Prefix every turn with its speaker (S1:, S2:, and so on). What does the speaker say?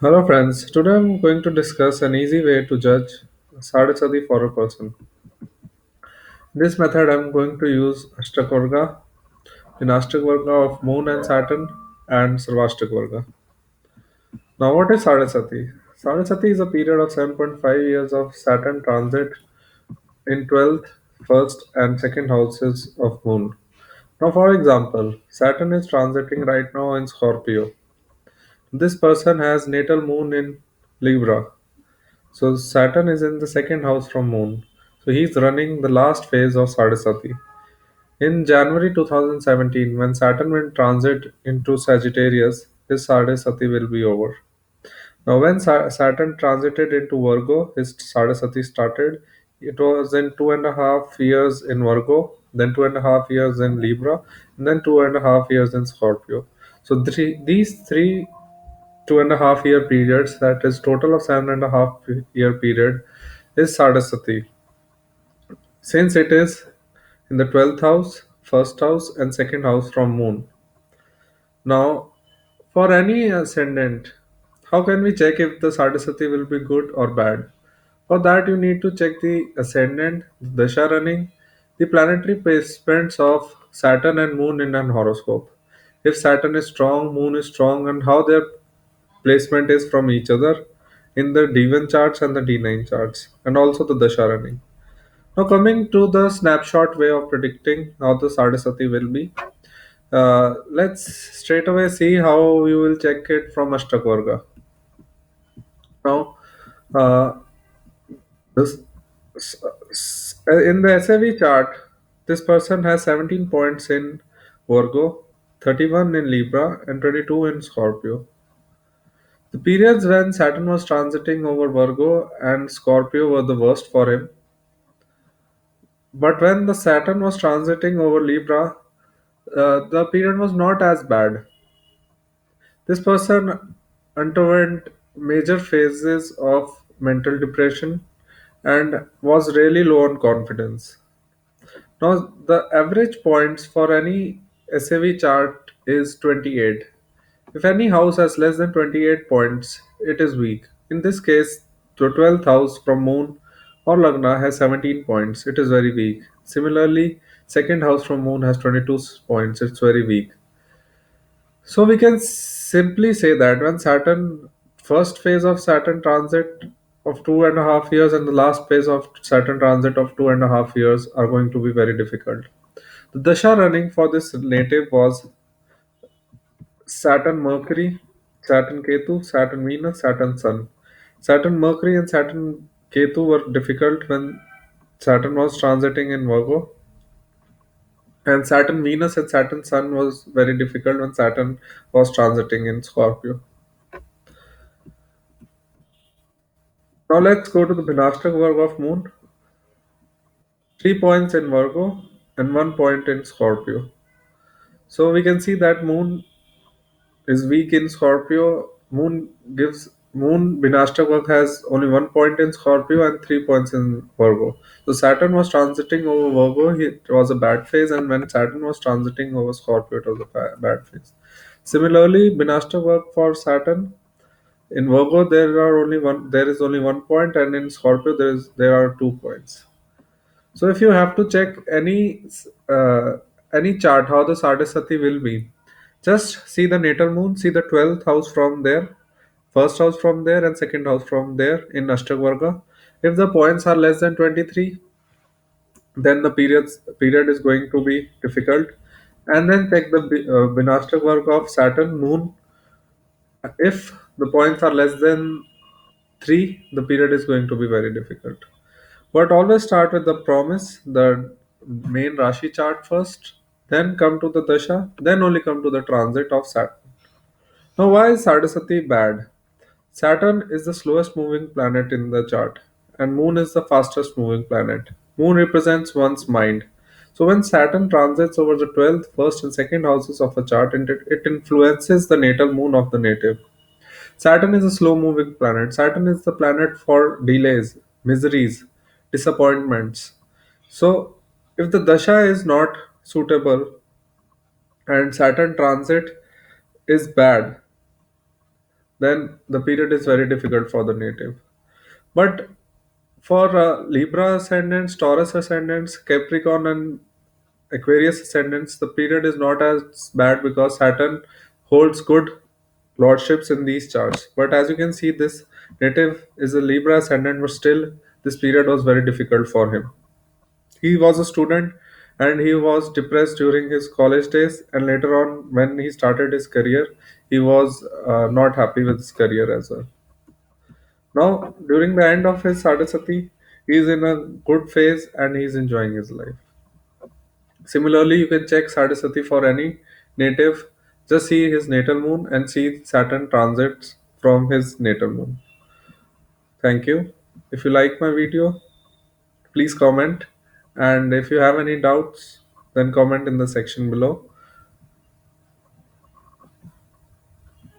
S1: Hello friends, today I'm going to discuss an easy way to judge SadeSati for a person. In this method I'm going to use Ashtakvarga, in Ashtakvarga of Moon and Saturn and Sarvashtakvarga. Now what is SadeSati? SadeSati is a period of 7.5 years of Saturn transit in 12th, 1st and 2nd houses of Moon. Now for example, Saturn is transiting right now in Scorpio. This person has natal moon in Libra. So Saturn is in the second house from Moon. So he's running the last phase of SadeSati. In January 2017, when Saturn went transit into Sagittarius, his SadeSati will be over. Now, when Saturn transited into Virgo, his SadeSati started. It was in 2.5 years in Virgo, then 2.5 years in Libra, and then 2.5 years in Scorpio. So these three 2.5 year periods, that is total of 7.5 year period, is Sadasati, since it is in the 12th house, first house, and second house from Moon. Now, for any ascendant, how can we check if the Sadasati will be good or bad? For that, you need to check the ascendant, the Dasha running, the planetary placements of Saturn and Moon in an horoscope. If Saturn is strong, Moon is strong, and how their placement is from each other in the D1 charts and the D9 charts, and also the Dasha running. Now, coming to the snapshot way of predicting how the Sadasati will be, let's straight away see how you will check it from Ashtakvarga. Now, uh, this, in the SAV chart, this person has 17 points in Virgo, 31 in Libra, and 22 in Scorpio. The periods when Saturn was transiting over Virgo and Scorpio were the worst for him. But when the Saturn was transiting over Libra, the period was not as bad. This person underwent major phases of mental depression and was really low on confidence. Now, the average points for any SAV chart is 28. If any house has less than 28 points, it is weak. In this case, the 12th house from Moon or Lagna has 17 points. It is very weak. Similarly, second house from Moon has 22 points. It's very weak. So we can simply say that when Saturn, first phase of Saturn transit of 2.5 years and the last phase of Saturn transit of 2.5 years are going to be very difficult. The dasha running for this native was Saturn Mercury, Saturn Ketu, Saturn Venus, Saturn Sun. Saturn Mercury and Saturn Ketu were difficult when Saturn was transiting in Virgo, and Saturn Venus and Saturn Sun was very difficult when Saturn was transiting in Scorpio. Now let's go to the Vinashtak Varga of Moon. 3 points in Virgo and 1 point in Scorpio. So we can see that Moon is weak in Scorpio. Moon Vinashtak has only 1 point in Scorpio and 3 points in Virgo. So Saturn was transiting over Virgo, it was a bad phase, and when Saturn was transiting over Scorpio, it was a bad phase. Similarly, Vinashtak for Saturn in Virgo there is only 1 point, and in Scorpio there are 2 points. So if you have to check uh, any chart how the Sadasati will be, just see the natal moon, see the 12th house from there, first house from there, and second house from there in Ashtakvarga. If the points are less than 23, then the period is going to be difficult. And then check the Vinashtakvarga of Saturn moon. If the points are less than 3, the period is going to be very difficult. But always start with the promise, the main Rashi chart first, then come to the Dasha, then only come to the transit of Saturn. Now, why is Sadasati bad? Saturn is the slowest moving planet in the chart, and Moon is the fastest moving planet. Moon represents one's mind. So, when Saturn transits over the 12th, 1st, and 2nd houses of a chart, it influences the natal moon of the native. Saturn is a slow moving planet. Saturn is the planet for delays, miseries, disappointments. So, if the dasha is not suitable and Saturn transit is bad, then the period is very difficult for the native. But for Libra ascendants, Taurus ascendants, Capricorn, and Aquarius ascendants, the period is not as bad because Saturn holds good lordships in these charts. But as you can see, this native is a Libra ascendant, but still, this period was very difficult for him. He was a student and he was depressed during his college days, and later on, when he started his career, he was not happy with his career as well. Now, during the end of his Sadasati, he is in a good phase and he is enjoying his life. Similarly, you can check Sadasati for any native. Just see his natal moon and see Saturn transits from his natal moon. Thank you. If you like my video, please comment. And if you have any doubts, then comment in the section below.